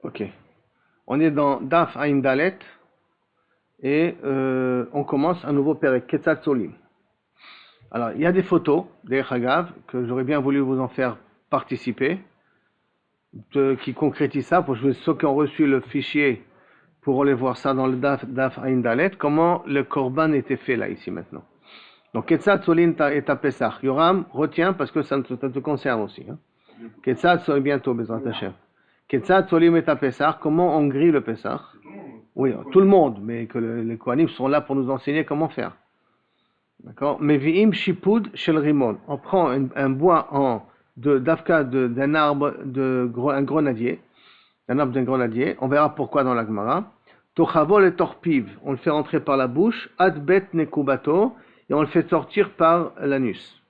Ok. On est dans Daf Ain Dalet et on commence un nouveau Perek, Ketzat Solim. Alors, il y a des photos, des Chagav, que j'aurais bien voulu vous en faire participer, qui concrétisent ça, pour ceux qui ont reçu le fichier pourront aller voir ça dans le Daf Ain Dalet, comment le Korban était fait là, ici, maintenant. Donc, Ketzat Solim est à Pesach. Yoram, retiens, parce que ça te concerne aussi. Hein. Ketzat Solim, bientôt, Bezrat Hashem. Ketzat Solim est à Pesach, comment on grille le Pesach? Oui, tout le monde, mais que les Kohanim sont là pour nous enseigner comment faire. D'accord? Mevi'im shipud shel rimon. On prend un bois d'avka d'un arbre, un grenadier, un arbre d'un grenadier. On verra pourquoi dans la Gemara. Tochavol et torpiv. On le fait rentrer par la bouche. Adbet nekubato. Et on le fait sortir par l'anus.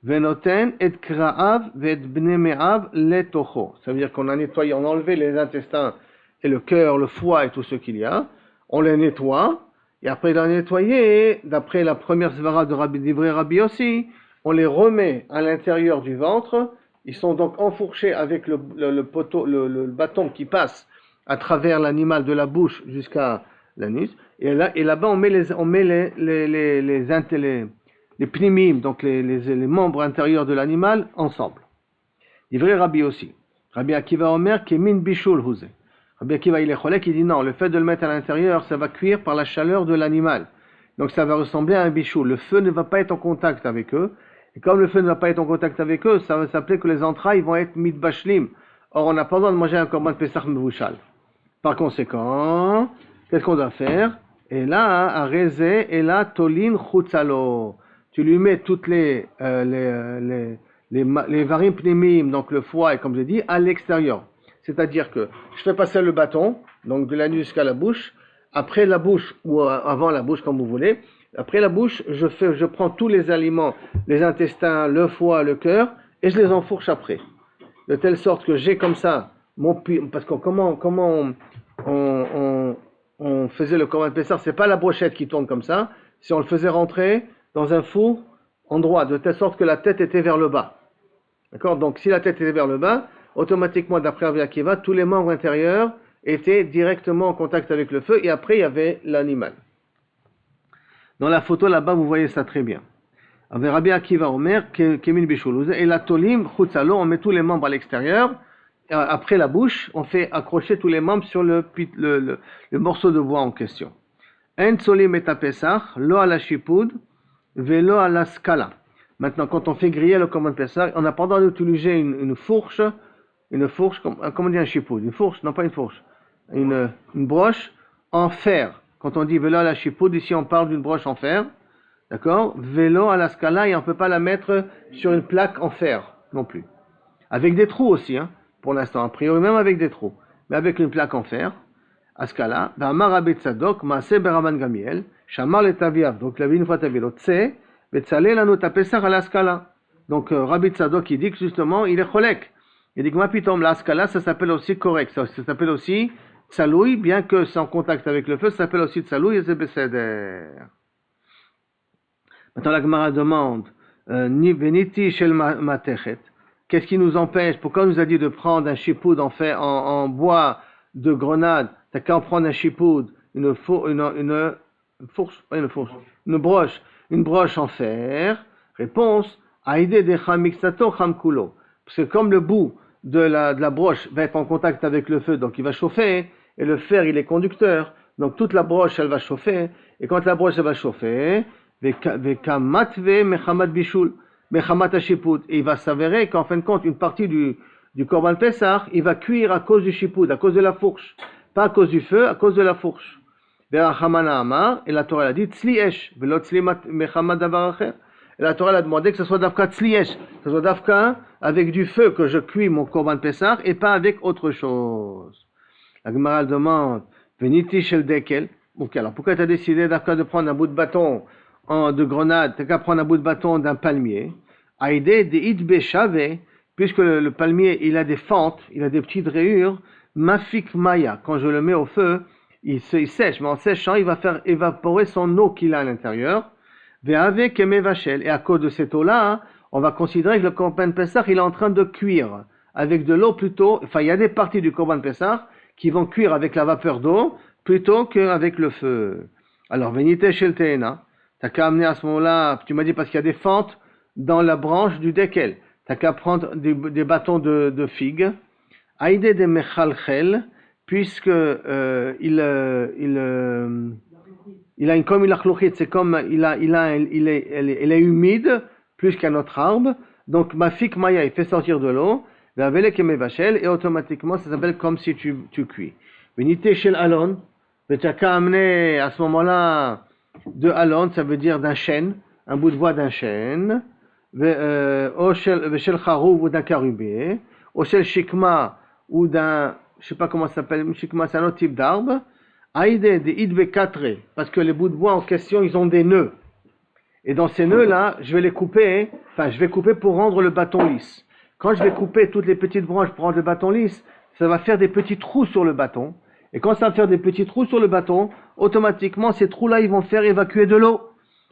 Venoten et kraav vet bnemeav letocho. Ça veut dire qu'on a nettoyé, on a enlevé les intestins et le cœur, le foie et tout ce qu'il y a. On les nettoie. Et après les nettoyer, d'après la première svara de Rabbi Divrei Rabbi aussi, on les remet à l'intérieur du ventre. Ils sont donc enfourchés avec le bâton qui passe à travers l'animal de la bouche jusqu'à l'anus. Et là-bas, on met les pnimim, donc les membres intérieurs de l'animal, ensemble. Divrei Rabbi aussi. Rabbi Akiva Omer, Kemin Bishul Huze. Rabbi Akiva, il est cholek, il dit non, le fait de le mettre à l'intérieur, ça va cuire par la chaleur de l'animal. Donc ça va ressembler à un bichou. Le feu ne va pas être en contact avec eux. Et comme le feu ne va pas être en contact avec eux, ça va s'appeler que les entrailles vont être mitbashlim. Or, on n'a pas besoin de manger un korban de Pesach mevouchal. Par conséquent, qu'est-ce qu'on doit faire? Et là, à rezé, et là, tolin chutzalo. Tu lui mets toutes les varim pnimim, donc le foie, et comme je dis, à l'extérieur. C'est-à-dire que je fais passer le bâton, donc de l'anus jusqu'à la bouche, après la bouche, ou avant la bouche, comme vous voulez. Après la bouche, je prends tous les aliments, les intestins, le foie, le cœur, et je les enfourche après. De telle sorte que j'ai comme ça, parce que comment on faisait le korban Pessah, c'est pas la brochette qui tourne comme ça, si on le faisait rentrer dans un four en droit, de telle sorte que la tête était vers le bas. D'accord? Donc si la tête était vers le bas, automatiquement, d'après Rabbi Akiva, tous les membres intérieurs étaient directement en contact avec le feu, et après il y avait l'animal. Dans la photo là-bas, vous voyez ça très bien. Avec Rabbi Akiva Omer, Kemin Bishoulouz, et la Tolim, Chutzalo, on met tous les membres à l'extérieur, et après la bouche, on fait accrocher tous les membres sur le morceau de bois en question. En Solim et Pesach, lo ala shipud, velo ala skala. Maintenant, quand on fait griller le korban Pesach, on n'a pas le droit d'utiliser une fourche, comment on dit un chipoud? Une fourche? Non, pas une fourche. Une broche en fer. Quand on dit vélo à la chipoud, ici on parle d'une broche en fer. D'accord? Vélo à la scala, et on ne peut pas la mettre sur une plaque en fer non plus. Avec des trous aussi, hein, pour l'instant. A priori, même avec des trous. Mais avec une plaque en fer. À scala. V'amar Rabbi Tzadok, Maaseh beraban Gamiel, Shamar le Taviav. Donc la vie une fois Taviav. Tse, Betzalel anu tapesach à la scala. Donc Rabbi Tzadok, il dit que justement, il est cholek. Il dit que ma pitom, la skala, ça s'appelle aussi correct, ça s'appelle aussi tsaloui, bien que c'est en contact avec le feu, ça s'appelle aussi tsaloui et zebeseder. Maintenant la Gemara demande, veniti shel matechet, qu'est-ce qui nous empêche, pourquoi on nous a dit de prendre un chipoud en bois de grenade, t'as qu'à en prendre un chipoud, une broche en fer? Réponse, aïde de chamiksato chamkulo. Parce que comme le bout de la broche va être en contact avec le feu, donc il va chauffer, et le fer il est conducteur, donc toute la broche elle va chauffer, et quand la broche elle va chauffer, et il va s'avérer qu'en fin de compte une partie du korban Pessah, il va cuire à cause du chipoud, à cause de la fourche, pas à cause du feu, à cause de la fourche. Et la Torah a dit, tzli esh, velo tzli mechamad davar acher. Et la Torah a demandé que ce soit d'afka tzliesh, que ce soit d'afka avec du feu que je cuis mon korban Pessah et pas avec autre chose. La Gemara demande, veniti shel dekel. Ok, alors pourquoi tu as décidé d'afka de prendre un bout de bâton de grenade, tu qu'à prendre un bout de bâton d'un palmier? Aïdé de idbe shave, puisque le palmier il a des fentes, il a des petites rayures, mafik maya, quand je le mets au feu, il sèche, mais en séchant, il va faire évaporer son eau qu'il a à l'intérieur. Et à cause de cette eau-là, on va considérer que le korban Pessah, il est en train de cuire. Avec de l'eau plutôt, enfin, il y a des parties du korban Pessah qui vont cuire avec la vapeur d'eau plutôt qu'avec le feu. Alors, venite chez le Téhéna, t'as qu'à amener à ce moment-là, tu m'as dit parce qu'il y a des fentes dans la branche du dekel, t'as qu'à prendre des bâtons de figues, aïdé de mechalchel, puisque il a une comme il a chlochit, c'est comme elle est humide plus qu'un autre arbre. Donc ma fik maya, il fait sortir de l'eau, et automatiquement ça s'appelle comme si tu cuis. Venite chez l'alon, tu as qu'à amener à ce moment-là de alon, ça veut dire d'un chêne, un bout de bois d'un chêne, shel charouv ou d'un carubé, shel shikma ou d'un, je sais pas comment ça s'appelle, shikma c'est un autre type d'arbre. Aïdé de idbe katre, parce que les bouts de bois en question, ils ont des nœuds. Et dans ces nœuds-là, je vais les couper, je vais couper pour rendre le bâton lisse. Quand je vais couper toutes les petites branches pour rendre le bâton lisse, ça va faire des petits trous sur le bâton. Et quand ça va faire des petits trous sur le bâton, automatiquement, ces trous-là, ils vont faire évacuer de l'eau.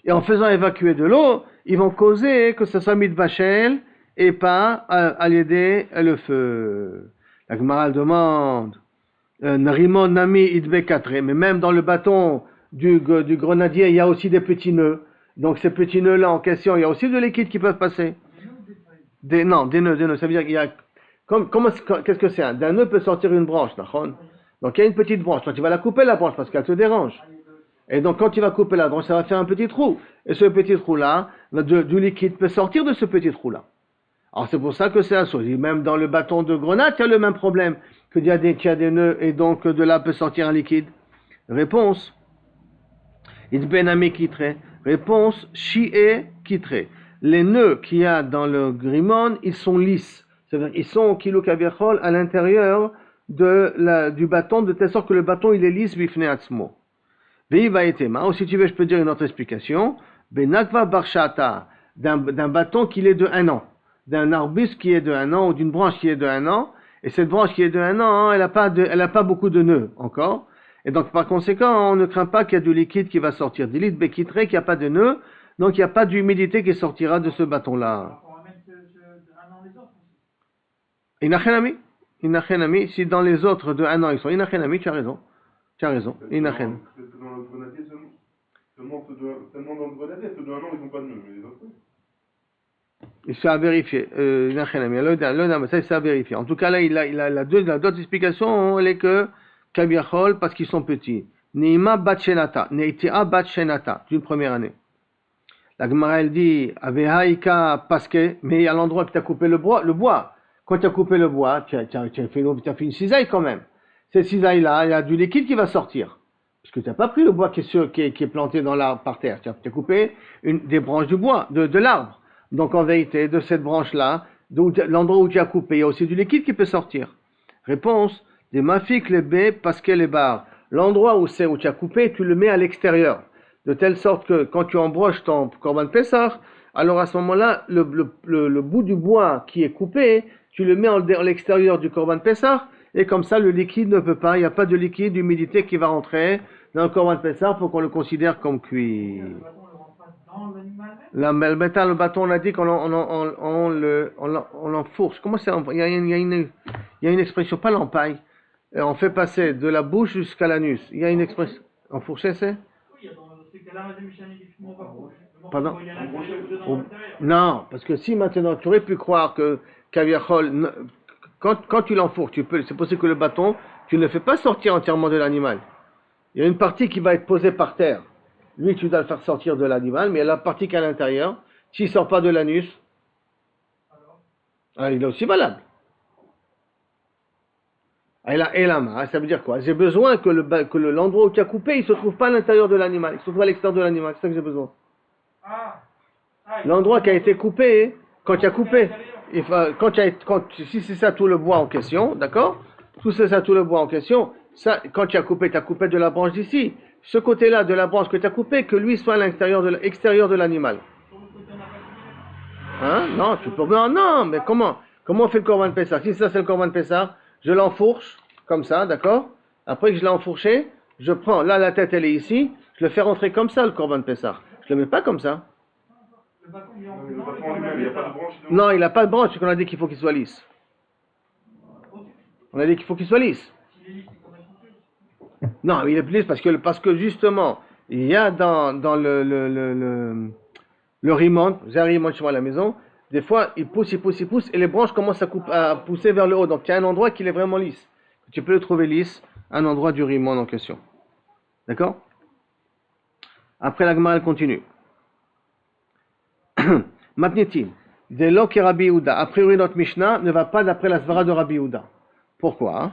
Et en faisant évacuer de l'eau, ils vont causer que ça soit mis de bachel et pas à l'aider le feu. La Gemara demande, Narimon Nami Idbe Katre, mais même dans le bâton du grenadier, il y a aussi des petits nœuds. Donc ces petits nœuds-là en question, il y a aussi de liquide qui peuvent passer. Des nœuds. Ça veut dire qu'il y a, qu'est-ce que c'est? D'un nœud peut sortir une branche, d'accord? Donc il y a une petite branche. Toi, tu vas la couper la branche parce qu'elle te dérange. Et donc quand tu vas couper la branche, ça va faire un petit trou. Et ce petit trou-là, du liquide peut sortir de ce petit trou-là. Alors c'est pour ça que c'est associé. Même dans le bâton de grenade, il y a le même problème. Qu'il y a des nœuds et donc de là peut sortir un liquide. Réponse. Idbenami kitre. Réponse. Shi'e kitre. Les nœuds qu'il y a dans le grimon, ils sont lisses. C'est-à-dire ils sont kilo kaviachol à l'intérieur du bâton, de telle sorte que le bâton il est lisse bifne atzmo. Veiva etema. Ou si tu veux, je peux dire une autre explication. Benakva barshata. D'un bâton qui est de 1 an. D'un arbuste qui est de 1 an ou d'une branche qui est de 1 an. Et cette branche qui est de 1 an, elle a pas beaucoup de nœuds encore. Et donc, par conséquent, on ne craint pas qu'il y a du liquide qui va sortir. D'élite béquitré, qu'il n'y a pas de nœuds. Donc, il n'y a pas d'humidité qui sortira de ce bâton-là. Inachenami. Inachenami. Si dans les autres de 1 an, ils sont inachenami, tu as raison. Inachen. Seulement dans le grenadier, ceux de 1 an, ils n'ont pas de nœuds, mais les autres. Il s'est à vérifier. Ça, c'est à vérifier. En tout cas, là, il a d'autres explications. Elle est que Kabiachol, parce qu'ils sont petits. Neima Batchenata. Neitia Batchenata. D'une première année. La Gemara, elle dit Avehaika Paske, mais à l'endroit que tu as coupé le bois. Quand tu as coupé le bois, tu as fait une cisaille quand même. Cette cisaille-là, il y a du liquide qui va sortir. Parce que tu n'as pas pris le bois qui est planté dans l'arbre par terre. Tu as coupé des branches du bois, de l'arbre. Donc en vérité, de cette branche-là, l'endroit où tu as coupé, il y a aussi du liquide qui peut sortir. Réponse, des mafik les baies parce que les barres. L'endroit où tu as coupé, tu le mets à l'extérieur. De telle sorte que quand tu embroches ton Korban Pessah, alors à ce moment-là, le bout du bois qui est coupé, tu le mets à l'extérieur du Korban Pessah, et comme ça le liquide ne peut pas, il n'y a pas de liquide, d'humidité qui va rentrer dans le Korban Pessah pour qu'on le considère comme cuit. Le bâton, on a dit qu'on l'enfourche. Comment c'est? Il y a une expression, pas l'empaille. On fait passer de la bouche jusqu'à l'anus. Il y a une expression. Enfourcher, c'est? Pardon? Non, parce que si maintenant tu aurais pu croire que Kaviachol, quand tu l'enfourches, c'est possible que le bâton, tu ne le fais pas sortir entièrement de l'animal. Il y a une partie qui va être posée par terre. Lui, tu dois le faire sortir de l'animal, mais il y a la partie qui est à l'intérieur. S'il ne sort pas de l'anus, alors il est aussi valable. Et la main, ça veut dire quoi? J'ai besoin que l'endroit où tu as coupé, il ne se trouve pas à l'intérieur de l'animal, il se trouve à l'extérieur de l'animal. C'est ça que j'ai besoin. L'endroit qui a été coupé, quand tu as coupé, si c'est ça tout le bois en question, d'accord? Tout c'est ça tout le bois en question, ça, quand tu as coupé de la branche d'ici. Ce côté-là de la branche que tu as coupé, que lui soit à l'extérieur de l'animal. Hein? Non, tu peux. Non, mais comment on fait le Korban Pessah? Si ça c'est le Korban Pessah, je l'enfourche, comme ça, d'accord? Après que je l'ai enfourché, je prends, là la tête elle est ici, je le fais rentrer comme ça le Korban Pessah. Je le mets pas comme ça. Le bâton lui-même, il n'y a pas de branche. Non, il n'a pas de branche, c'est qu'on a dit qu'il faut qu'il soit lisse. On a dit qu'il faut qu'il soit lisse. Non, il est plus parce que justement, il y a dans le rimon, j'ai un rimon chez moi à la maison, des fois il pousse, et les branches commencent à pousser vers le haut. Donc il y a un endroit qui est vraiment lisse. Tu peux le trouver lisse, un endroit du rimon en question. D'accord? Après la Gemara elle continue. Matnitim, dès lors que Rabbi Yehuda, a priori notre Mishnah ne va pas d'après la svara de Rabbi Yehuda. Pourquoi?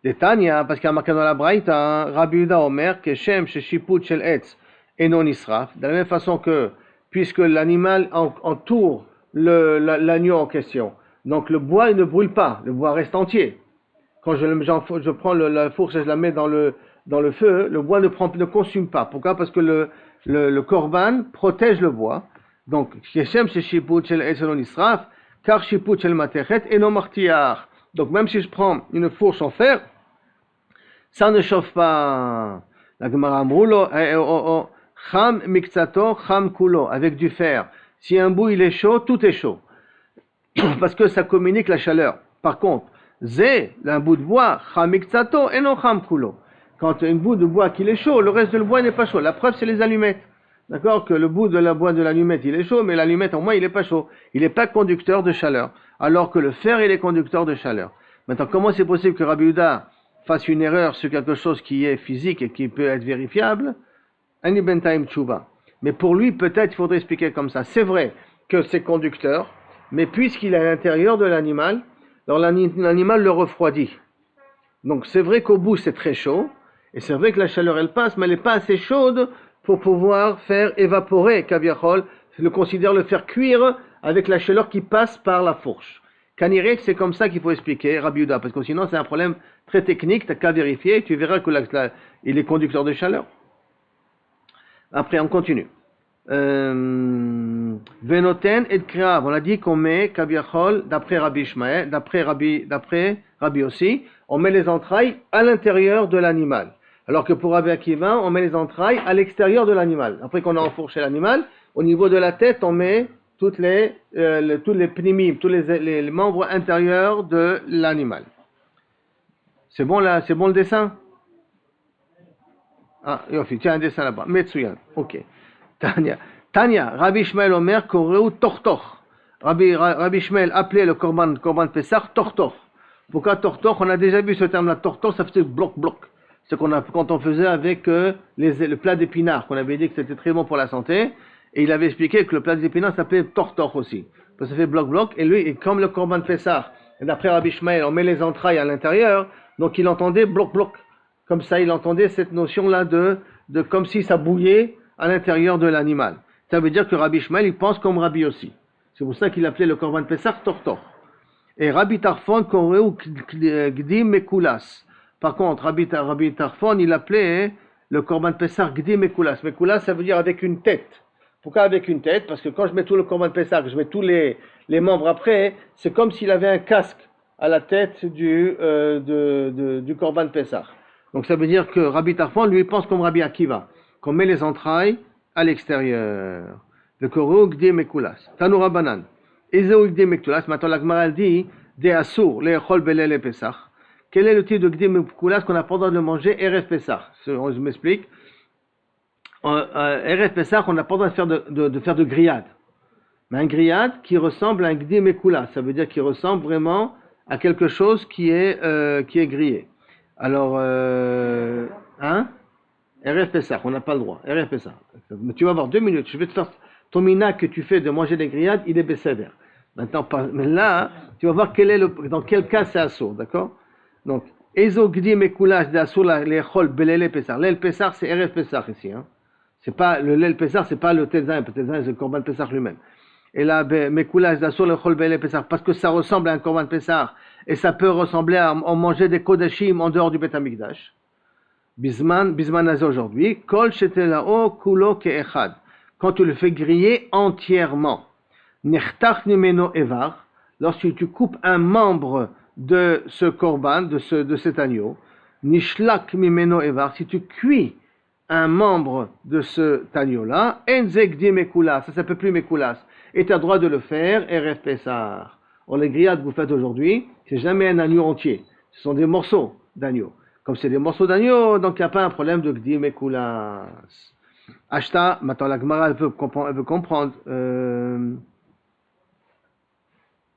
Des Tanya, parce qu'il y a marqué dans la Braïta, Rabbi Yehuda Omer, que Shem, Sheshiput, Shel Etz, et non Israf, de la même façon que, puisque l'animal entoure l'agneau en question, donc le bois il ne brûle pas, le bois reste entier. Quand je prends la fourche et je la mets dans le feu, le bois ne consume pas. Pourquoi? Parce que le korban protège le bois. Donc, Keshem sheshiput shel etz non israf, car shiput shel matechet et non martiar. Donc, même si je prends une fourche en fer, ça ne chauffe pas. La Gemara amrulo, cham mikzato, cham kulo, avec du fer. Si un bout il est chaud, tout est chaud. Parce que ça communique la chaleur. Par contre, zé, un bout de bois, cham mikzato, et non cham kulo. Quand un bout de bois qui est chaud, le reste du bois n'est pas chaud. La preuve, c'est les allumettes. D'accord? Que le bout de la bois de l'allumette, il est chaud, mais l'allumette, en moins, il n'est pas chaud. Il n'est pas conducteur de chaleur. Alors que le fer, il est conducteur de chaleur. Maintenant, comment c'est possible que Rabbi Yehuda fasse une erreur sur quelque chose qui est physique et qui peut être vérifiable? Ani bentaim tchouba. Mais pour lui, peut-être, il faudrait expliquer comme ça. C'est vrai que c'est conducteur, mais puisqu'il est à l'intérieur de l'animal, alors l'animal le refroidit. Donc, c'est vrai qu'au bout, c'est très chaud. Et c'est vrai que la chaleur, elle passe, mais elle n'est pas assez chaude pour pouvoir faire évaporer, Kaviachol, le faire cuire avec la chaleur qui passe par la fourche. Kanirek, c'est comme ça qu'il faut expliquer Rabbi Yehuda, parce que sinon c'est un problème très technique, tu n'as qu'à vérifier, tu verras il est conducteur de chaleur. Après, on continue. Venoten et Krav, on a dit qu'on met Kaviachol, d'après Rabbi Ishmael, d'après Rabbi aussi, on met les entrailles à l'intérieur de l'animal. Alors que pour Rabbi Akiva, on met les entrailles à l'extérieur de l'animal. Après qu'on a enfourché l'animal, au niveau de la tête, on met tous les pnimim, tous les membres intérieurs de l'animal. C'est bon là, c'est bon le dessin? Ah, yofi, tiens un dessin là-bas. Metsuyan, ok. Tanya, Rabbi Ishmael Omer, Koreu Tortor. Rabbi Ishmael appelait le Korban Pessah Tortor. Pourquoi Tortor? On a déjà vu ce terme-là. Tortor, ça fait bloc. C'est quand on faisait avec le plat d'épinards, qu'on avait dit que c'était très bon pour la santé, et il avait expliqué que le plat d'épinards s'appelait tortor aussi, parce que ça fait bloc, et lui, et comme le Korban Pessah, et d'après Rabbi Ishmael, on met les entrailles à l'intérieur, donc il entendait bloc, comme ça il entendait cette notion-là de comme si ça bouillait à l'intérieur de l'animal. Ça veut dire que Rabbi Ishmael, il pense comme Rabbi aussi. C'est pour ça qu'il appelait le Korban Pessah tortor. Et Rabbi Tarfon, Koreu Gdim Mekulas. Par contre, Rabbi Tarfon, il appelait le Korban Pessah Gdim Mekulas. Mekulas, ça veut dire avec une tête. Pourquoi avec une tête? Parce que quand je mets tout le Korban Pessah, je mets tous les membres après, c'est comme s'il avait un casque à la tête du Korban Pessah. Donc ça veut dire que Rabbi Tarfon, lui, pense comme Rabbi Akiva, qu'on met les entrailles à l'extérieur. Le Korou Gdim Mekulas. Tanoura Banan. Ezeu Gdim Mekulas. Maintenant, la Gemara dit des Assour, les Echol Belel et Pessah. Quel est le type de Gdim Mekulas qu'on n'a pas le droit de manger? Erev Pessah. Je m'explique. Erev Pessah, on n'a pas le droit de faire de grillade. Mais un grillade qui ressemble à un Gdim Mekulas. Ça veut dire qu'il ressemble vraiment à quelque chose qui est grillé. Alors, Erev Pessah, on n'a pas le droit. Erev Pessah. Mais tu vas avoir 2 minutes. Je vais te faire ton mina que tu fais de manger des grillades, il est Besséder. Maintenant, mais là, tu vas voir dans quel cas c'est assourd, d'accord? Donc, Ezo Gdim Mekulas de assourd les chol belele Pessah. L'el Pessah, c'est Erev Pessah ici. Hein. C'est pas le l'el Pessah, c'est pas le Tezain. Le Tezain, c'est le Korban Pessah lui-même. Et là, Mekulas d'assourd les chol belele Pessah, parce que ça ressemble à un Korban Pessah et ça peut ressembler à manger des Kodashim en dehors du Bet Amikdash. Bisman Azé aujourd'hui, Kol Shetelao Kulo Ke'echad. Quand tu le fais griller entièrement. Nechtach Nimeno Evar. Lorsque tu coupes un membre de ce korban, de cet agneau. Nishlak Mimeno Evar. Si tu cuis un membre de cet agneau-là, Enzegdi Mekulas. Ça ne s'appelle plus Mekulas. Et tu as le droit de le faire, Erev Pessah. Les grillades que vous faites aujourd'hui, c'est jamais un agneau entier. Ce sont des morceaux d'agneau. Comme c'est des morceaux d'agneau, donc il n'y a pas un problème de gdi mekulas. Ashta, maintenant la Gemara elle veut comprendre.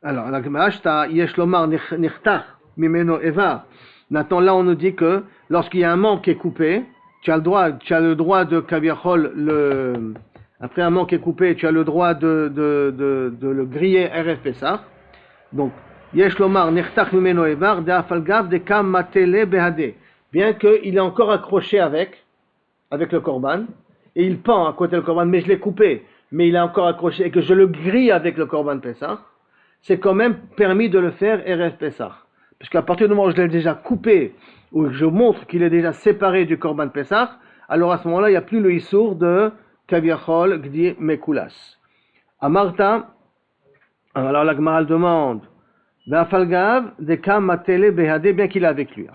Alors la Gemara Ashta, yesh lomar nichtach mimeno eva. Maintenant là on nous dit que lorsqu'il y a un membre qui est coupé, tu as le droit de kaviachol après un membre qui est coupé, tu as le droit de le griller RF Pessah. Donc yesh lomar nichtach mimeno eva de afalgav de kam matele behade. Bien qu'il est encore accroché avec le korban. Et il pend à côté du korban, mais je l'ai coupé, mais il est encore accroché, et que je le grille avec le korban Pessah, c'est quand même permis de le faire RF Pessah. Parce qu'à partir du moment où je l'ai déjà coupé, ou que je montre qu'il est déjà séparé du korban Pessah, alors à ce moment-là, il n'y a plus le issour de Kaviachol Gdi Mekulas. Amarta, alors la Gemara demande, Vafalgav de Kam Matele Behade, bien qu'il est avec lui.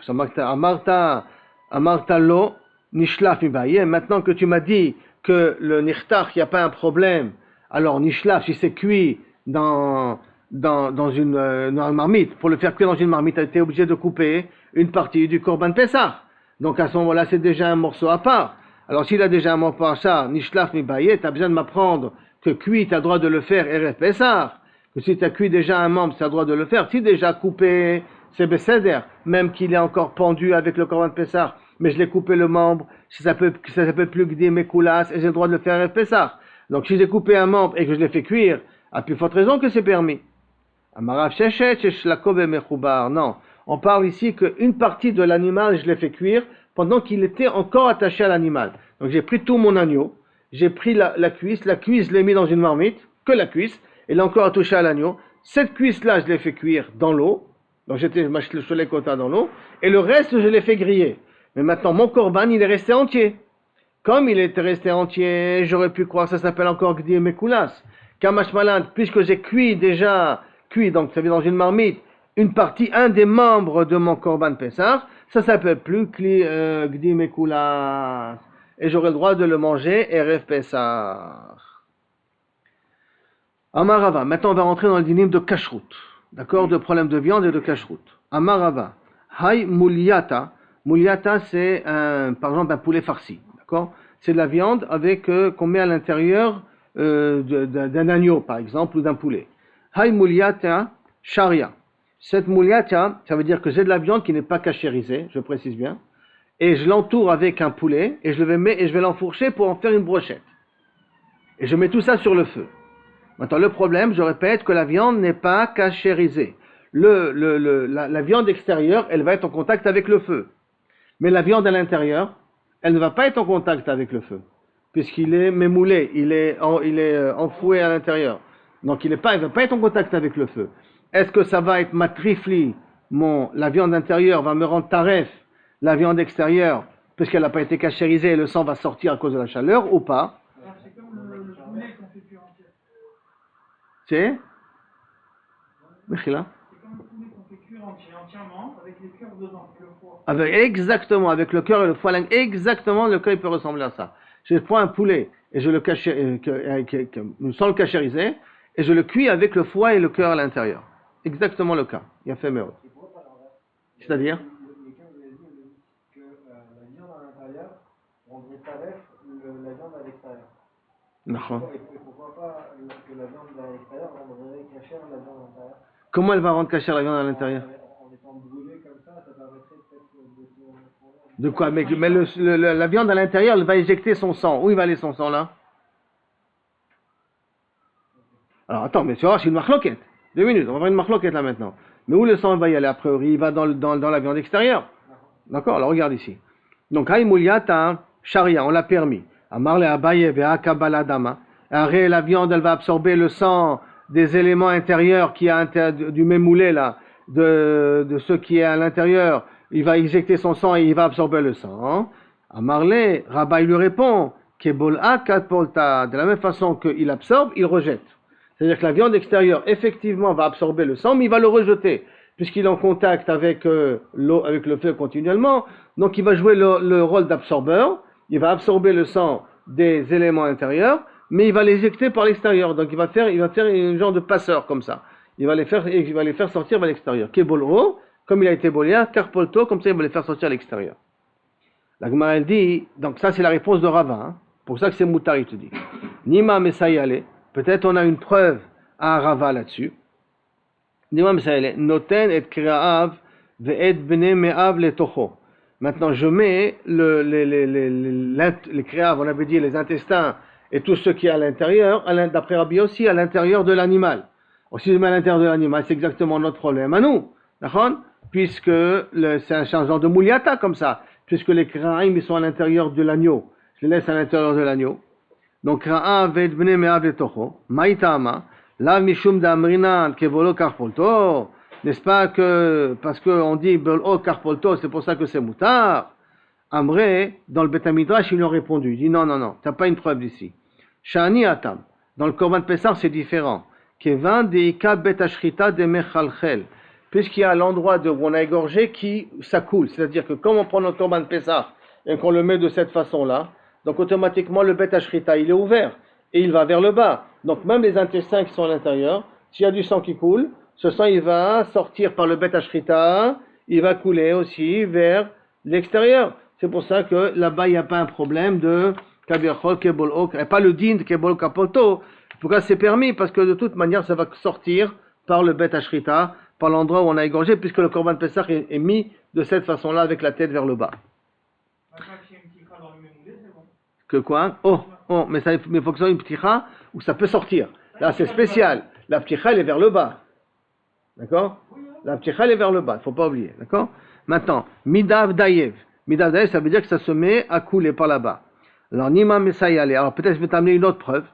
Amarta lo. Nishlaf mibaye. Maintenant que tu m'as dit que le nichtach, il n'y a pas un problème, alors nishlaf, si c'est cuit dans une marmite, pour le faire cuire dans une marmite, tu as été obligé de couper une partie du korban Pessah. Donc à ce moment-là, c'est déjà un morceau à part. Alors s'il a déjà un morceau à part, nishlaf mibaye, tu as besoin de m'apprendre que cuit, tu as le droit de le faire RF Pessah. Que si tu as cuit déjà un membre, tu as le droit de le faire. Si déjà coupé, c'est besséder, même qu'il est encore pendu avec le korban Pessah, mais je l'ai coupé le membre, ça s'appelle plus Gdi Mekulas, et j'ai le droit de le faire RF Pessah. Donc si j'ai coupé un membre et que je l'ai fait cuire, à plus forte raison que c'est permis. Amarav Shechet, Sheshlakov et Mechoubar. Non, on parle ici qu'une partie de l'animal, je l'ai fait cuire pendant qu'il était encore attaché à l'animal. Donc j'ai pris tout mon agneau, j'ai pris la cuisse, je l'ai mis dans une marmite, que la cuisse, elle est encore attachée à l'agneau. Cette cuisse-là, je l'ai fait cuire dans l'eau, donc j'étais le les quotas dans l'eau, et le reste, je l'ai fait griller. Mais maintenant, mon korban, il est resté entier. Comme il était resté entier, j'aurais pu croire que ça s'appelle encore Gdi Mekulas. Kamash Malad, puisque j'ai cuit, donc ça veut dire dans une marmite, une partie, un des membres de mon korban Pessah, ça s'appelle plus Gdi Mekulas. Et j'aurai le droit de le manger RF Pessah. Amarava, maintenant on va rentrer dans le dinim de kashrut. D'accord, de problème de viande et de kashrut. Amarava, Hay Muliata. Muliata, c'est par exemple un poulet farci, d'accord? C'est de la viande avec qu'on met à l'intérieur d'un agneau, par exemple, ou d'un poulet. Hay Muliata Sharia. Cette Muliata, ça veut dire que j'ai de la viande qui n'est pas cachérisée, je précise bien, et je l'entoure avec un poulet, et je vais l'enfourcher pour en faire une brochette. Et je mets tout ça sur le feu. Maintenant, le problème, je répète, que la viande n'est pas cachérisée. La viande extérieure, elle va être en contact avec le feu. Mais la viande à l'intérieur, elle ne va pas être en contact avec le feu, puisqu'il est mémoulé, il est enfoué à l'intérieur. Donc il ne va pas être en contact avec le feu. Est-ce que ça va être matrifli, la viande intérieure va me rendre taref, la viande extérieure, puisqu'elle n'a pas été cachérisée et le sang va sortir à cause de la chaleur, ou pas? C'est comme le poulet qu'on fait cuire entier. C'est Mechila. Entièrement, avec les cœurs dedans, le foie. Exactement, avec le cœur et le foie, exactement, le cœur il peut ressembler à ça. Je prends un poulet et je le sans le cachériser, et je le cuis avec le foie et le cœur à l'intérieur. Exactement le cas. Il a fait meurtre. C'est-à-dire Quelqu'un vous avez dit que la viande à l'intérieur rendrait taref la viande à l'extérieur. Et pourquoi pas que la viande à l'extérieur rendrait cachère la viande à l'intérieur? Comment elle va rendre cachère la viande à l'intérieur? En étant brûlée comme ça permettrait peut-être de quoi? Mais la viande à l'intérieur, elle va éjecter son sang. Où il va aller son sang là? Alors attends, mais tu vois, c'est une marloquette. 2 minutes, on va voir une marloquette là maintenant. Mais où le sang va y aller? A priori, il va dans la viande extérieure. D'accord? Alors regarde ici. Donc, Haïmouliata, Sharia, on l'a permis. Amarle Abaye Ve'akabaladama. Arrête, la viande, elle va absorber le sang des éléments intérieurs qui a du mémoulé là, de ce qui est à l'intérieur. Il va éjecter son sang et il va absorber le sang. Amarle, Rabbi lui répond, Kebol'a katpolta. De la même façon qu'il absorbe, il rejette. C'est-à-dire que la viande extérieure, effectivement, va absorber le sang, mais il va le rejeter, puisqu'il est en contact avec l'eau, avec le feu continuellement. Donc, il va jouer le rôle d'absorbeur. Il va absorber le sang des éléments intérieurs, mais il va l'éjecter par l'extérieur. Donc, il va faire un genre de passeur comme ça. Il va les faire sortir vers l'extérieur. Kebolro, comme il a été bolia, karpolto, comme ça il va les faire sortir à l'extérieur. La Gemara elle dit, donc ça c'est la réponse de Rava, hein. Pour ça que c'est moutar, il te dit. Nima mesayale, peut-être on a une preuve à Rava là-dessus. Nima mesayale, noten et kraav ve'et bene me'av letocho. Maintenant je mets les kraav, on avait dit les intestins et tout ce qui est à l'intérieur, d'après Rabbi aussi, à l'intérieur de l'animal. Alors, si je mets à l'intérieur de l'animal, c'est exactement notre problème à nous, d'accord? Puisque c'est un genre de mouliata comme ça, puisque les kraim ils sont à l'intérieur de l'agneau. Je les laisse à l'intérieur de l'agneau. Donc, kraav ve'et bene me'av letocho, maïtama, la mishum d'amrinan kevolo karpolto, n'est-ce pas que, parce qu'on dit bolo karpolto, c'est pour ça que c'est moutar. Amré, dans le Beth Midrash, ils lui ont répondu. Il dit non, t'as pas une preuve d'ici. Shani atam. Dans le Korban Pessah, c'est différent. Kevan deika bet ashrita de mechalchel. Puisqu'il y a l'endroit où on a égorgé qui, ça coule. C'est-à-dire que comme on prend notre Korban Pessah et qu'on le met de cette façon-là, donc automatiquement le bet ashrita, il est ouvert et il va vers le bas. Donc même les intestins qui sont à l'intérieur, s'il y a du sang qui coule, ce sang il va sortir par le bet ashrita, il va couler aussi vers l'extérieur. C'est pour ça que là-bas, il n'y a pas un problème de kabirchol, kebolo, et pas le din de kebolo kapoto. Pourquoi c'est permis? Parce que de toute manière, ça va sortir par le bet ashrita, par l'endroit où on a égorgé, puisque le korban Pessah est mis de cette façon-là, avec la tête vers le bas. Que quoi? Mais il faut que ce soit une pticha où ça peut sortir. Là, c'est spécial. La pticha, elle est vers le bas. D'accord? La pticha, elle est vers le bas, il ne faut pas oublier. D'accord? Maintenant, midav dayev. Midav dayev, ça veut dire que ça se met à couler par là-bas. Alors, nima mesayale. Alors, peut-être je vais t'amener une autre preuve.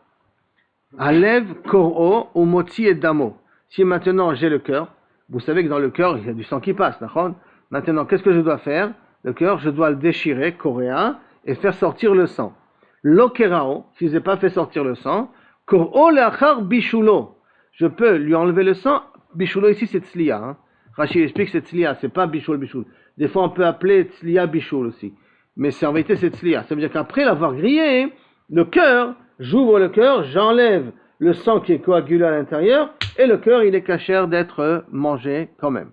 Alev koro ou motzi et damo. Si maintenant j'ai le cœur, vous savez que dans le cœur, il y a du sang qui passe, d'accord? Maintenant, qu'est-ce que je dois faire? Le cœur, je dois le déchirer, coréen, et faire sortir le sang. Lokerao, si je n'ai pas fait sortir le sang, koro leachar bishulo. Je peux lui enlever le sang. Bishulo ici, c'est tzliya, hein. Rachid explique que c'est tzliya, c'est pas bichoul. Des fois, on peut appeler tzliya bichoul aussi. Mais en vérité, c'est tzliya. Ça veut dire qu'après l'avoir grillé, le cœur, j'ouvre le cœur, j'enlève le sang qui est coagulé à l'intérieur, et le cœur, il est cachère d'être mangé quand même.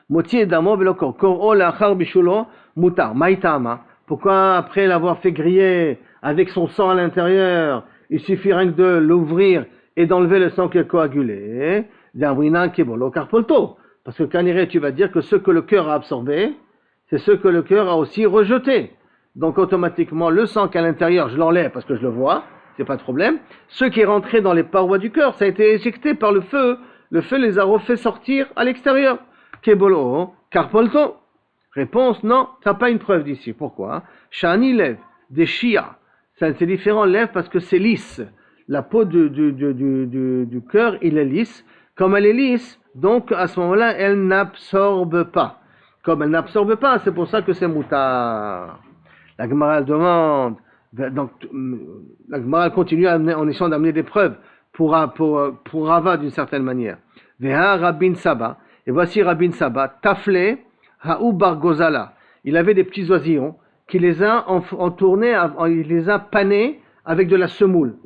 Moti et damo velokor, koro lachar bishulo, mutar, maïtama. Pourquoi après l'avoir fait griller avec son sang à l'intérieur, il suffit rien que de l'ouvrir et d'enlever le sang qui est coagulé? Parce que quand tu vas dire que ce que le cœur a absorbé, c'est ce que le cœur a aussi rejeté. Donc automatiquement, le sang qui est à l'intérieur, je l'enlève parce que je le vois, c'est pas de problème. Ce qui est rentré dans les parois du cœur, ça a été éjecté par le feu les a refait sortir à l'extérieur. Kebolo, karpolto. Réponse, non, t'as pas une preuve d'ici. Pourquoi? Shani lève, des chia. C'est différent, lève parce que c'est lisse. La peau du cœur, il est lisse. Comme elle est lisse, donc à ce moment-là, elle n'absorbe pas. Comme elle n'absorbe pas, c'est pour ça que c'est moutar. La Gemara demande, donc la Gemara continue en essayant d'amener des preuves pour Rava d'une certaine manière. Veha Rabin Saba, et voici Rabin Saba, Tafle Haou Bar Gozala. Il avait des petits oisillons qui les a entournés, il les a panés avec de la semoule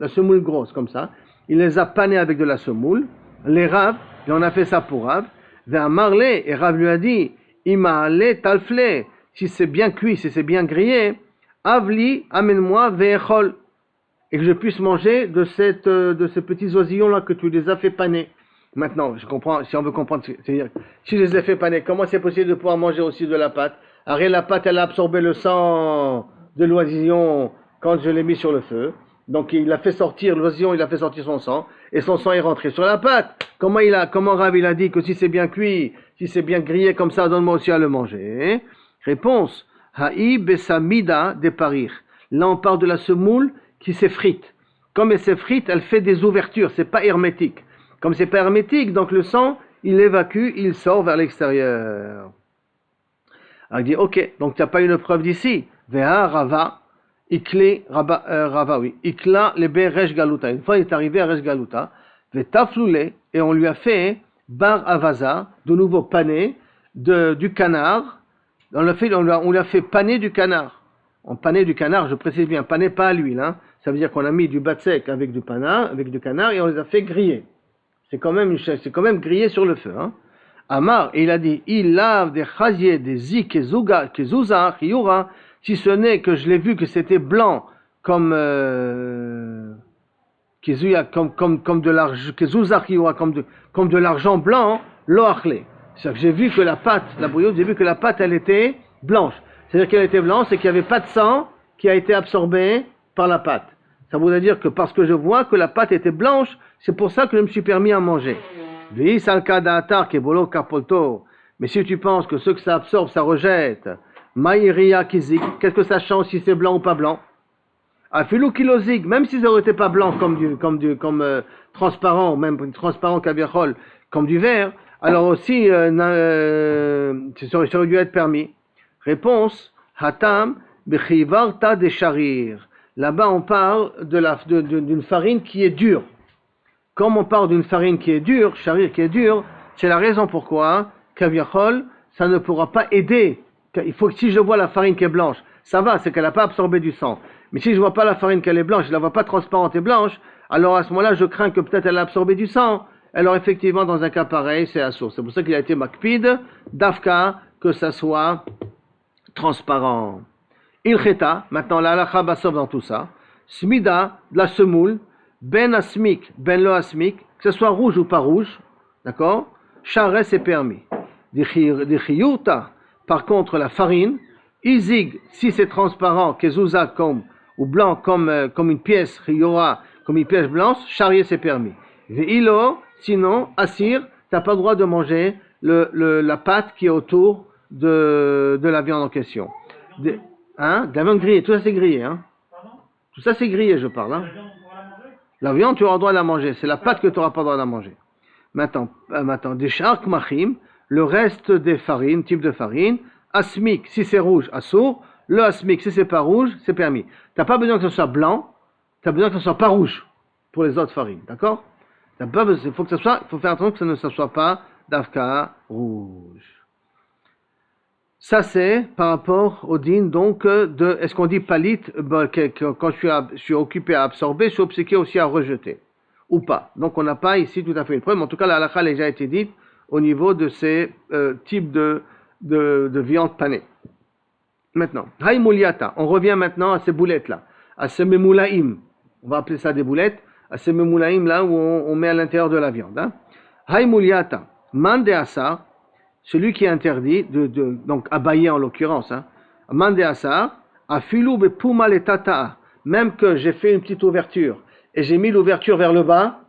grosse comme ça. Il les a panés avec de la semoule. Les Rav, et on a fait ça pour Rav. Vers Marley, et Rav lui a dit, Ima'ale talfle, si c'est bien cuit, si c'est bien grillé, Avli, amène-moi ve'echol, et que je puisse manger de ces petits oisillons-là que tu les as fait paner. Maintenant, je comprends, si on veut comprendre, c'est-à-dire, si je les ai fait paner, comment c'est possible de pouvoir manger aussi de la pâte? Arrête, la pâte, elle a absorbé le sang de l'oisillon quand je l'ai mis sur le feu. Donc, il a fait sortir, l'oisillon, il a fait sortir son sang, et son sang est rentré sur la pâte. Comment Rav, il a dit que si c'est bien cuit, si c'est bien grillé comme ça, donne-moi aussi à le manger? Réponse, Ha'i besamida de parir. Là, on parle de la semoule qui s'effrite. Comme elle s'effrite, elle fait des ouvertures, c'est pas hermétique. Comme c'est pas hermétique, donc le sang, il évacue, il sort vers l'extérieur. Alors, il dit, ok, donc tu n'as pas une preuve d'ici. Veha Rava, Rava, oui. Ikla lebe Resh Galuta. Une fois, il est arrivé à Resh Galuta. Vetafloule, et on lui a fait bar avaza, de nouveau pané, du canard. On lui a fait paner du canard. On panait du canard, je précise bien, pané pas à l'huile, hein. Ça veut dire qu'on a mis du batsek avec du canard, et on les a fait griller. C'est quand même grillé sur le feu, hein. Amar, et il a dit, il lave des chazier, des zik, kezouza, chiyura, si ce n'est que je l'ai vu que c'était blanc, comme de l'argent, kezouza, chiyura, comme de l'argent blanc, lo achle. C'est-à-dire que j'ai vu que la pâte, la bouillotte, j'ai vu que la pâte, elle était blanche. C'est-à-dire qu'elle était blanche, c'est qu'il n'y avait pas de sang qui a été absorbé par la pâte. Ça voudrait dire que parce que je vois que la pâte était blanche, c'est pour ça que je me suis permis à manger. Mais si tu penses que ce que ça absorbe, ça rejette, qu'est-ce que ça change si c'est blanc ou pas blanc? Même si ça n'était pas blanc comme transparent, même transparent kaviachol, comme du verre, alors aussi ça aurait dû être permis. Réponse, Hatam bechivarta de sharir. Là-bas, on parle d'une farine qui est dure. Comme on parle d'une farine qui est dure, sharir qui est dure, c'est la raison pourquoi, kaviachol, ça ne pourra pas aider. Il faut que si je vois la farine qui est blanche, ça va, c'est qu'elle n'a pas absorbé du sang. Mais si je ne vois pas la farine qu'elle est blanche, je ne la vois pas transparente et blanche, alors à ce moment-là, je crains que peut-être elle a absorbé du sang. Alors effectivement, dans un cas pareil, c'est assourd. C'est pour ça qu'il a été makpid, dafka, que ça soit transparent. Ilcheta, maintenant la halakha basov dans tout ça, smida, de la semoule, ben asmik, ben lo asmik, que ce soit rouge ou pas rouge, d'accord? Charret c'est permis. Des chiyurta, par contre la farine, izig, si c'est transparent, kezouza comme, ou blanc comme une pièce, chiyura, comme une pièce blanche, charrier c'est permis. Ve'ilo, sinon, assir, t'as pas le droit de manger la pâte qui est autour de la viande en question. De la viande grillée, tout ça c'est grillé, hein? Tout ça c'est grillé, je parle, hein? La viande, tu auras le droit de la manger, c'est la pâte que tu n'auras pas le droit de la manger. Maintenant, des shark machim, le reste des farines, type de farine, asmik, si c'est rouge, assour, le asmik, si c'est pas rouge, c'est permis. Tu n'as pas besoin que ce soit blanc, tu as besoin que ce soit pas rouge pour les autres farines, d'accord? Il faut faire attention que ça ne soit pas d'afka rouge. Ça c'est par rapport au din, donc, est-ce qu'on dit palit, quand je suis occupé à absorber, je suis obséquié aussi à rejeter, ou pas. Donc on n'a pas ici tout à fait le problème. En tout cas, la halakha a déjà été dite au niveau de ces types de viande panée. Maintenant, haïmouliata, on revient maintenant à ces boulettes-là, à ces memoulaïm, on va appeler ça des boulettes, à ces memoulaïm là où on met à l'intérieur de la viande. Haïmouliata, mande asar, celui qui est interdit, donc abayé en l'occurrence, mande asar, afilu bepuma letata, même que j'ai fait une petite ouverture et j'ai mis l'ouverture vers le bas,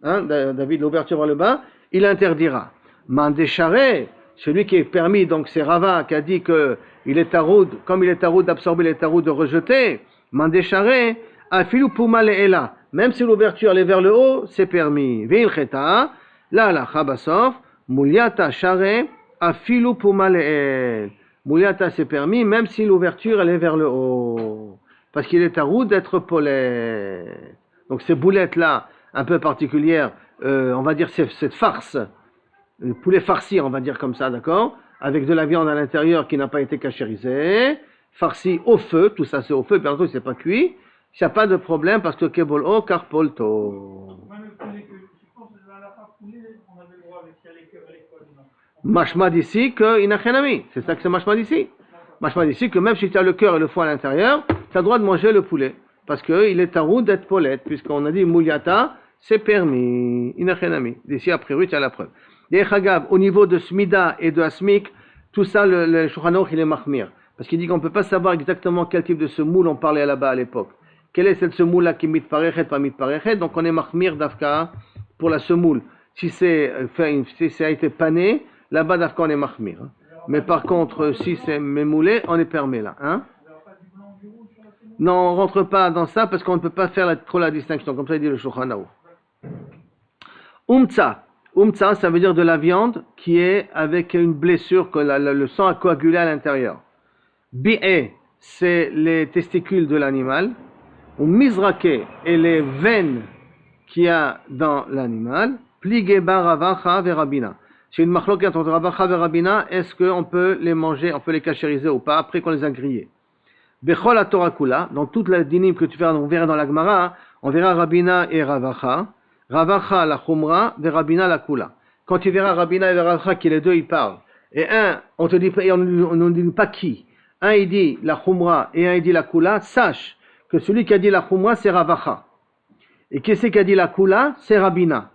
David, l'ouverture vers le bas, il interdira. Mande charé, celui qui est permis, donc c'est Rava qui a dit que il est taroud, comme il est taroud d'absorber, il est taroud de rejeter. Mande charé, afilu puma le'ela, même si l'ouverture est vers le haut, c'est permis. Ve'il cheta, la chabasof, mouliata charé, afilu puma le'el. Mouliata c'est permis, même si l'ouverture elle est vers le haut, parce qu'il est taroud d'être polé. Donc ces boulettes là, un peu particulières, on va dire cette farce. Le poulet farci, on va dire comme ça, d'accord? Avec de la viande à l'intérieur qui n'a pas été cachérisée, farci au feu, tout ça c'est au feu, bien entendu c'est pas cuit, il n'y a pas de problème parce que kebol o karpolto. Mashma d'ici que inachenami, c'est ça que c'est mashma d'ici. Mashma d'ici que même si tu as le cœur et le foie à l'intérieur, tu as le droit de manger le poulet parce qu'il est taroud d'être polette, puisqu'on a dit mouliata, c'est permis, inachenami. D'ici a priori tu as la preuve. Au niveau de Smida et de Asmik, tout ça, le Shulchan Aruch, il est mahmir. Parce qu'il dit qu'on ne peut pas savoir exactement quel type de semoule on parlait là-bas à l'époque. Quelle est cette semoule-là qui est mitparechet, pas mitparechet. Donc on est mahmir d'Afka pour la semoule. Si ça a été pané, là-bas d'Afka on est mahmir. Mais par contre, si c'est mémoulé, on est permis là. Non, on ne rentre pas dans ça parce qu'on ne peut pas faire trop la distinction. Comme ça, il dit le Shulchan Aruch. Umtsa, ça veut dire de la viande qui est avec une blessure, que le sang a coagulé à l'intérieur. Bi'e, c'est les testicules de l'animal. Ou mizrake, et les veines qu'il y a dans l'animal. Pligeba ravacha verabina. C'est une machloket entre ravacha verabina. Est-ce qu'on peut les manger, on peut les cachériser ou pas, après qu'on les a grillés? Bechol atorakula, dans toute la dinim que tu verras, on verra dans la Gemara, on verra rabina et ravacha. Ravacha la chumra, verabina la kula. quand tu verras Rabina et Rav Acha, qui les deux ils parlent, et un, on te dit, et on ne dit pas qui, un il dit la Khumra et un il dit la Kula, sache que celui qui a dit la Khumra c'est Rav Acha. Et qui c'est qui a dit la Kula? C'est Rabina.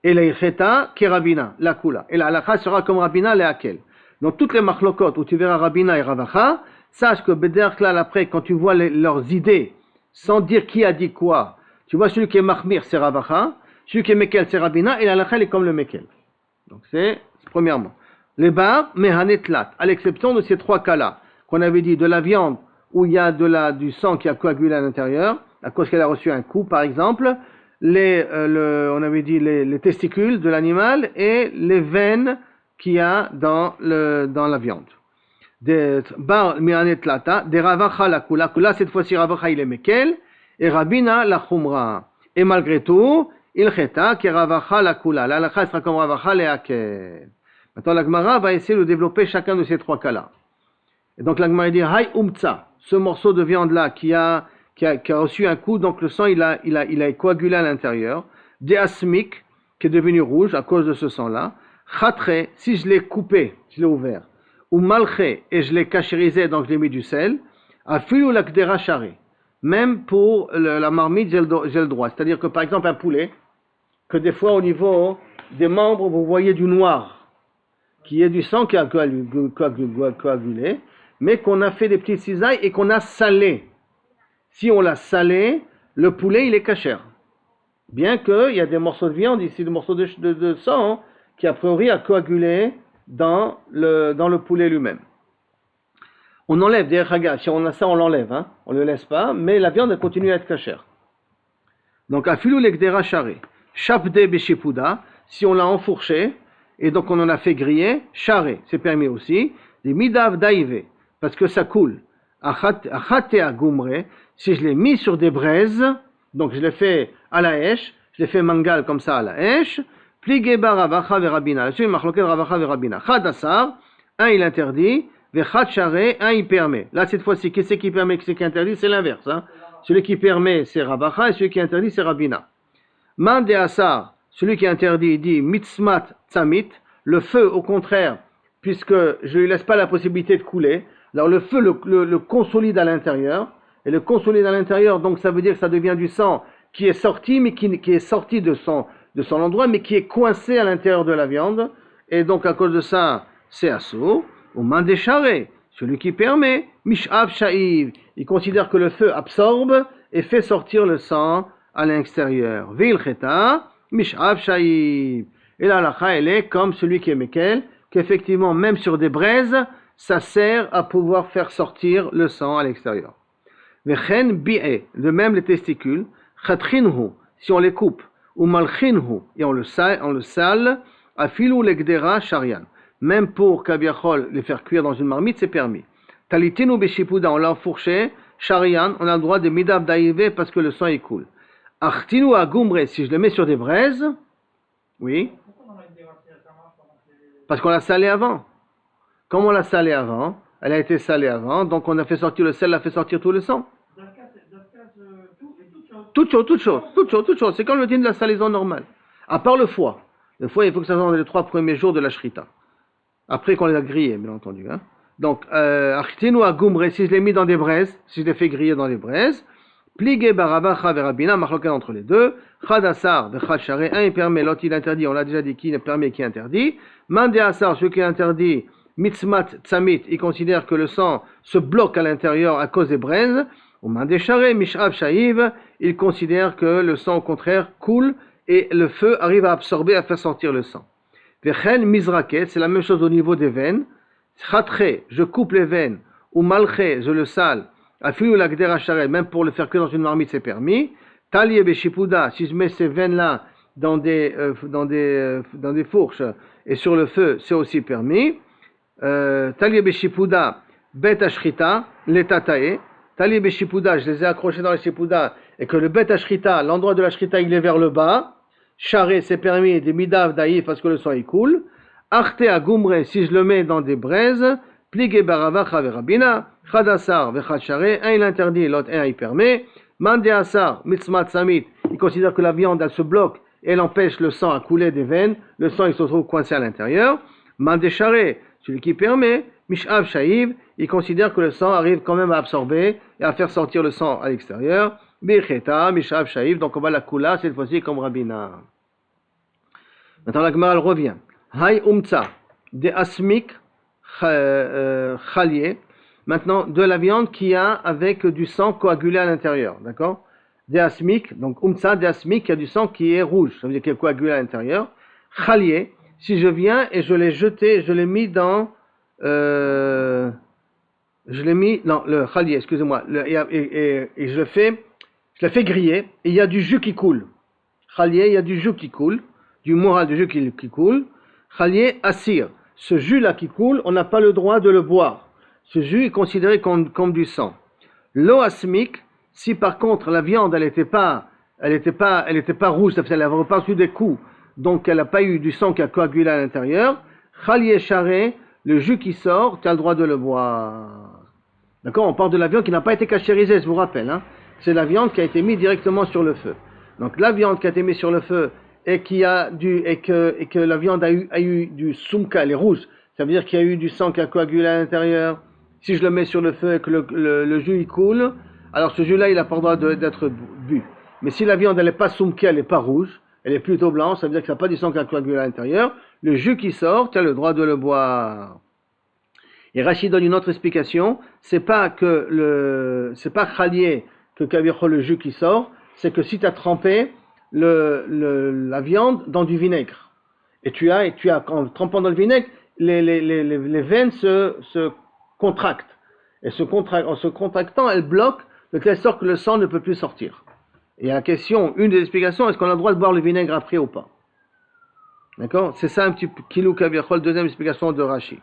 Et la Icheta, qui est Rabina, la Kula. Et la Halakha sera comme Rabina, les Hakel. Donc toutes les machlokot où tu verras Rabina et Rav Acha, sache que Bederk là, après, quand tu vois leurs idées, sans dire qui a dit quoi, tu vois celui qui est Mahmir, c'est Rav Acha, celui qui est Mekel, c'est Rabina, et la Halakha, elle est comme le Mekel. Donc c'est premièrement. Les bar, mehanetlat, à l'exception de ces trois cas-là, qu'on avait dit de la viande où il y a du sang qui a coagulé à l'intérieur, à cause qu'elle a reçu un coup par exemple, on avait dit les testicules de l'animal et les veines qu'il y a dans la viande. Des bar mehanetlata, des ravacha la kula, cette fois-ci ravacha il est mekel, et rabina la khumra. Et malgré tout, il cheta qui ravacha la kula, la halakha sera comme ravacha le hakel. Maintenant, la Gemara va essayer de développer chacun de ces trois cas-là. Et donc, la Gemara dit, Hay umtsa, ce morceau de viande-là qui a reçu un coup, donc le sang, il a coagulé à l'intérieur. De asmik, qui est devenu rouge à cause de ce sang-là. Khatre, si je l'ai coupé, je l'ai ouvert. Ou malche, et je l'ai cachérisé, donc je l'ai mis du sel. Afilu lakdera shari. Même pour la marmite, j'ai le droit. C'est-à-dire que, par exemple, un poulet, que des fois, au niveau des membres, vous voyez du noir, qui est du sang qui a coagulé, mais qu'on a fait des petites cisailles et qu'on a salé. Si on l'a salé, le poulet il est cachère. Bien qu'il y a des morceaux de viande ici, des morceaux de sang qui a priori a coagulé dans le poulet lui-même. On enlève des ragas, si on a ça on l'enlève, hein. On ne le laisse pas, mais la viande elle continue à être cachère. Donc afilu lekdera shari, shapde beshipuda, si on l'a enfourché, et donc on en a fait griller, charé, c'est permis aussi, des midav daïve, parce que ça coule. Achate agumre, si je l'ai mis sur des braises, donc je l'ai fait à la hèche, je l'ai fait mangal comme ça à la hèche, pligeba ravacha verabina, là-dessus il machloket ravacha verabina. Chad asar, un il interdit, vechad charé, un il permet. Là cette fois-ci, qui c'est qui permet, qui c'est qui interdit, c'est l'inverse. Hein? Celui qui permet c'est ravacha et celui qui interdit c'est rabina. Mande asar, celui qui interdit, il dit mitzmat tzamit, le feu au contraire, puisque je ne lui laisse pas la possibilité de couler, alors le feu le consolide à l'intérieur, et le consolide à l'intérieur, donc ça veut dire que ça devient du sang qui est sorti, mais qui est sorti de son endroit, mais qui est coincé à l'intérieur de la viande, et donc à cause de ça, c'est assourd, ou mandécharé, celui qui permet, mish'av sha'iv, il considère que le feu absorbe et fait sortir le sang à l'extérieur. Ve'il cheta, mish'av sha'iv. Et la halakha, elle est comme celui qui est mekel, qu'effectivement, même sur des braises, ça sert à pouvoir faire sortir le sang à l'extérieur. Vechen bi'e, de même les testicules, chatrinhu, si on les coupe, ou malchinhu, et on le sale, afilu legdera sharian. Même pour kabiachol, les faire cuire dans une marmite, c'est permis. Talitinu beshipuda, on l'a enfourché, sharian, on a le droit de midav daïve parce que le sang est coule. Achtinu agumre, si je le mets sur des braises, oui. Parce qu'on l'a salé avant. Comme on l'a salé avant, elle a été salée avant, donc on a fait sortir le sel, a fait sortir tout le sang. Toute chose. C'est comme le din de la salaison normale. À part le foie. Le foie, il faut que ça soit dans les 3 premiers jours de la shrita. Après qu'on les a grillés, bien entendu. Hein. Donc, archtinu agumre, si je l'ai mis dans des braises, si je l'ai fait griller dans des braises, pligé baravacha verabina, marloquin entre les deux, chad asar vechad charé, un il permet, l'autre il interdit, on l'a déjà dit qui permet et qui interdit. Mande asar, celui qui interdit, mitzmat tzamit, il considère que le sang se bloque à l'intérieur à cause des braises. Ou mande charé, mish'av sha'iv, il considère que le sang au contraire coule et le feu arrive à absorber, à faire sortir le sang. Vechen mizraket, c'est la même chose au niveau des veines. Chatre, je coupe les veines, ou malche, je le sale. Afilu l'agdera share, même pour le faire que dans une marmite, c'est permis. Talie beshipuda, si je mets ces veines-là dans des fourches et sur le feu, c'est aussi permis. Talie beshipuda, bet ashrita, letatae. Talie beshipuda, je les ai accrochés dans les shipuda, et que le bet ashrita, l'endroit de la shrita, il est vers le bas. Charé, c'est permis, des midav daïf, parce que le sang il coule. Arte agumre, si je le mets dans des braises. Pligé baravacha verabina, chadasar vechad charé, un il interdit, l'autre un il permet. Mande asar, mitzmat samit, il considère que la viande elle se bloque elle empêche le sang à couler des veines, le sang il se retrouve coincé à l'intérieur. Mandécharé, celui qui permet, Mish'av Shaïv, il considère que le sang arrive quand même à absorber et à faire sortir le sang à l'extérieur. Bircheta, Mish'av Shaïv, donc on va la coula cette fois-ci comme Rabina. Maintenant la Gemara revient. Hay umtsa, de asmik chalier. Maintenant, de la viande qui a avec du sang coagulé à l'intérieur, d'accord? Des asmik, donc umtsa, des asmik, qui a du sang qui est rouge, ça veut dire qu'il est coagulé à l'intérieur. Chalier, si je viens et je l'ai jeté, je l'ai mis dans, le chalier, excusez-moi, et je l'ai fait griller, et il y a du jus qui coule. Chalier, il y a du jus qui coule, du moral du jus qui coule. Chalier, assir, ce jus-là qui coule, on n'a pas le droit de le boire. Ce jus est considéré comme du sang. L'eau asmique, si par contre la viande elle n'était pas rouge, elle n'avait pas reçu des coups, donc elle n'a pas eu du sang qui a coagulé à l'intérieur, chalier charé, le jus qui sort, tu as le droit de le boire. D'accord? On parle de la viande qui n'a pas été cachérisée, je vous rappelle. Hein? C'est la viande qui a été mise directement sur le feu. Donc la viande qui a été mise sur le feu et que la viande a eu du soumka, elle est rouge, ça veut dire qu'il y a eu du sang qui a coagulé à l'intérieur. Si je le mets sur le feu et que le jus il coule, alors ce jus-là, il n'a pas le droit d'être bu. Mais si la viande, elle n'est pas soumké, elle n'est pas rouge, elle est plutôt blanche, ça veut dire que ça n'a pas du sang qui a coagulé à l'intérieur, le jus qui sort, tu as le droit de le boire. Et Rachid donne une autre explication, c'est pas chalier que kavircho le jus qui sort, c'est que si tu as trempé la viande dans du vinaigre, et tu as en trempant dans le vinaigre, les veines se contractent. Et en se contractant, elles bloquent de telle sorte que le sang ne peut plus sortir. Et la question, une des explications, est-ce qu'on a le droit de boire le vinaigre après ou pas? D'accord? C'est ça un petit kilou kavirchol, deuxième explication de Rashi.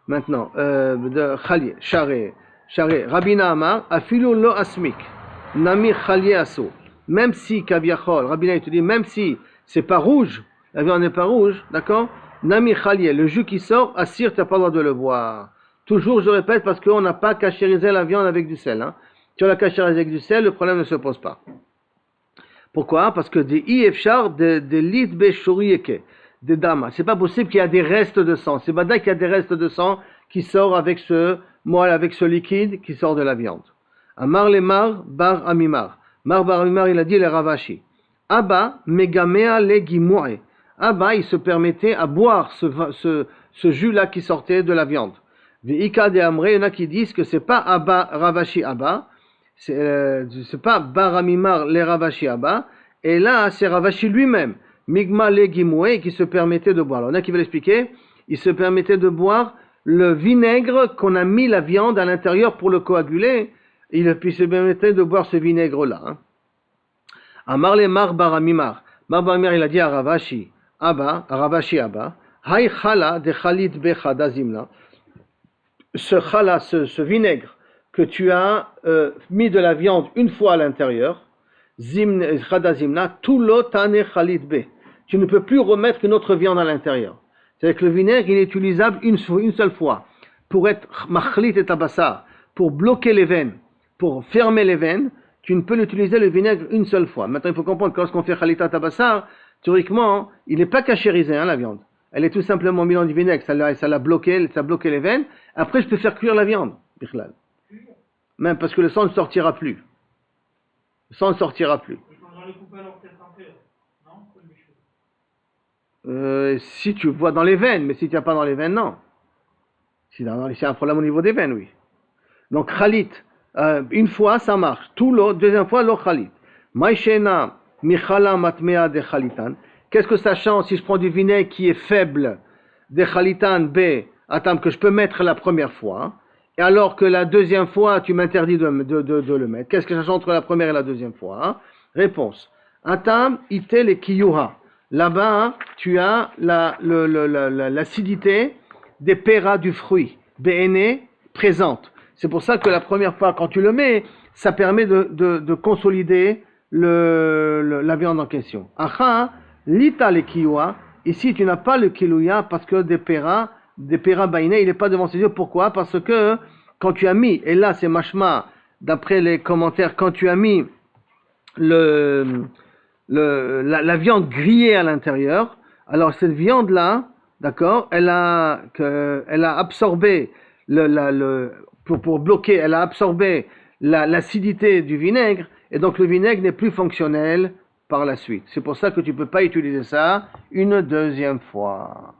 Maintenant, de Chalier, Charé, Rabina Amar, Afilu lo asmik, Nami Chalier aso. Même si kavirchol, Rabina il te dit, même si c'est pas rouge, la viande n'est pas rouge, d'accord? Nami Chalier, le jus qui sort, assir, tu n'as pas le droit de le boire. Toujours, je répète, parce qu'on n'a pas cachérisé la viande avec du sel. Hein. Si on la cachérise avec du sel, le problème ne se pose pas. Pourquoi? Parce que des ifchar, des litbe shurieke, des damas, c'est pas possible qu'il y a des restes de sang. C'est pas qu'il y a des restes de sang qui sortent avec ce liquide qui sort de la viande. Amar le mar bar amimar. Mar bar amimar, il a dit les ravashi. Abba megamea le gimoe. Abba, il se permettait à boire ce jus-là qui sortait de la viande. Veika de Amre, il y en a qui disent que c'est pas Abba, Ravashi Abba, c'est pas Baramimar les Ravashi Abba, et là c'est Ravashi lui-même, Migma le Gimoué, qui se permettait de boire. Alors, il y en a qui veulent expliquer, il se permettait de boire le vinaigre qu'on a mis la viande à l'intérieur pour le coaguler, il se permettait de boire ce vinaigre-là. Hein. Amar le Mar Baramimar, Mar Baramimar il a dit à Ravashi Abba, Hay Chala de Khalit Bechada Zimna. Ce chala, ce vinaigre que tu as mis de la viande une fois à l'intérieur, chadazimna, tout l'otane khalit be. Tu ne peux plus remettre une autre viande à l'intérieur. C'est-à-dire que le vinaigre, il est utilisable une seule fois pour être machlit et tabassar, pour bloquer les veines, pour fermer les veines. Tu ne peux l'utiliser le vinaigre une seule fois. Maintenant, il faut comprendre que lorsqu'on fait khalita tabassar, théoriquement, il n'est pas cachérisé, la viande. Elle est tout simplement mise dans du vinaigre, ça a bloqué les veines. Après, je peux faire cuire la viande, même parce que le sang ne sortira plus. Le sang ne sortira plus. Si tu vois dans les veines, mais si tu n'as pas dans les veines, non. Si il y a un problème au niveau des veines, oui. Donc, khalit, une fois, ça marche. Deuxième fois, lo khalit. Maïshena, michala matmea de khalitan. Qu'est-ce que ça change si je prends du vinaigre qui est faible, des khalitan B, attends, que je peux mettre la première fois, hein, et alors que la deuxième fois, tu m'interdis de le mettre. Qu'est-ce que ça change entre la première et la deuxième fois? Hein? Réponse. Atam, itel et kiyuha. Là-bas, hein, tu as l'acidité des péras du fruit, BN, présente. C'est pour ça que la première fois, quand tu le mets, ça permet de consolider la viande en question. Aha, l'ita le kiyuha. Ici, tu n'as pas le kilouya parce que des péras baïné, il n'est pas devant ses yeux. Pourquoi? Parce que quand tu as mis, et là c'est mashma, d'après les commentaires, quand tu as mis le la viande grillée à l'intérieur, alors cette viande-là, d'accord, elle a absorbé pour bloquer, elle a absorbé l'acidité du vinaigre, et donc le vinaigre n'est plus fonctionnel par la suite. C'est pour ça que tu ne peux pas utiliser ça une deuxième fois.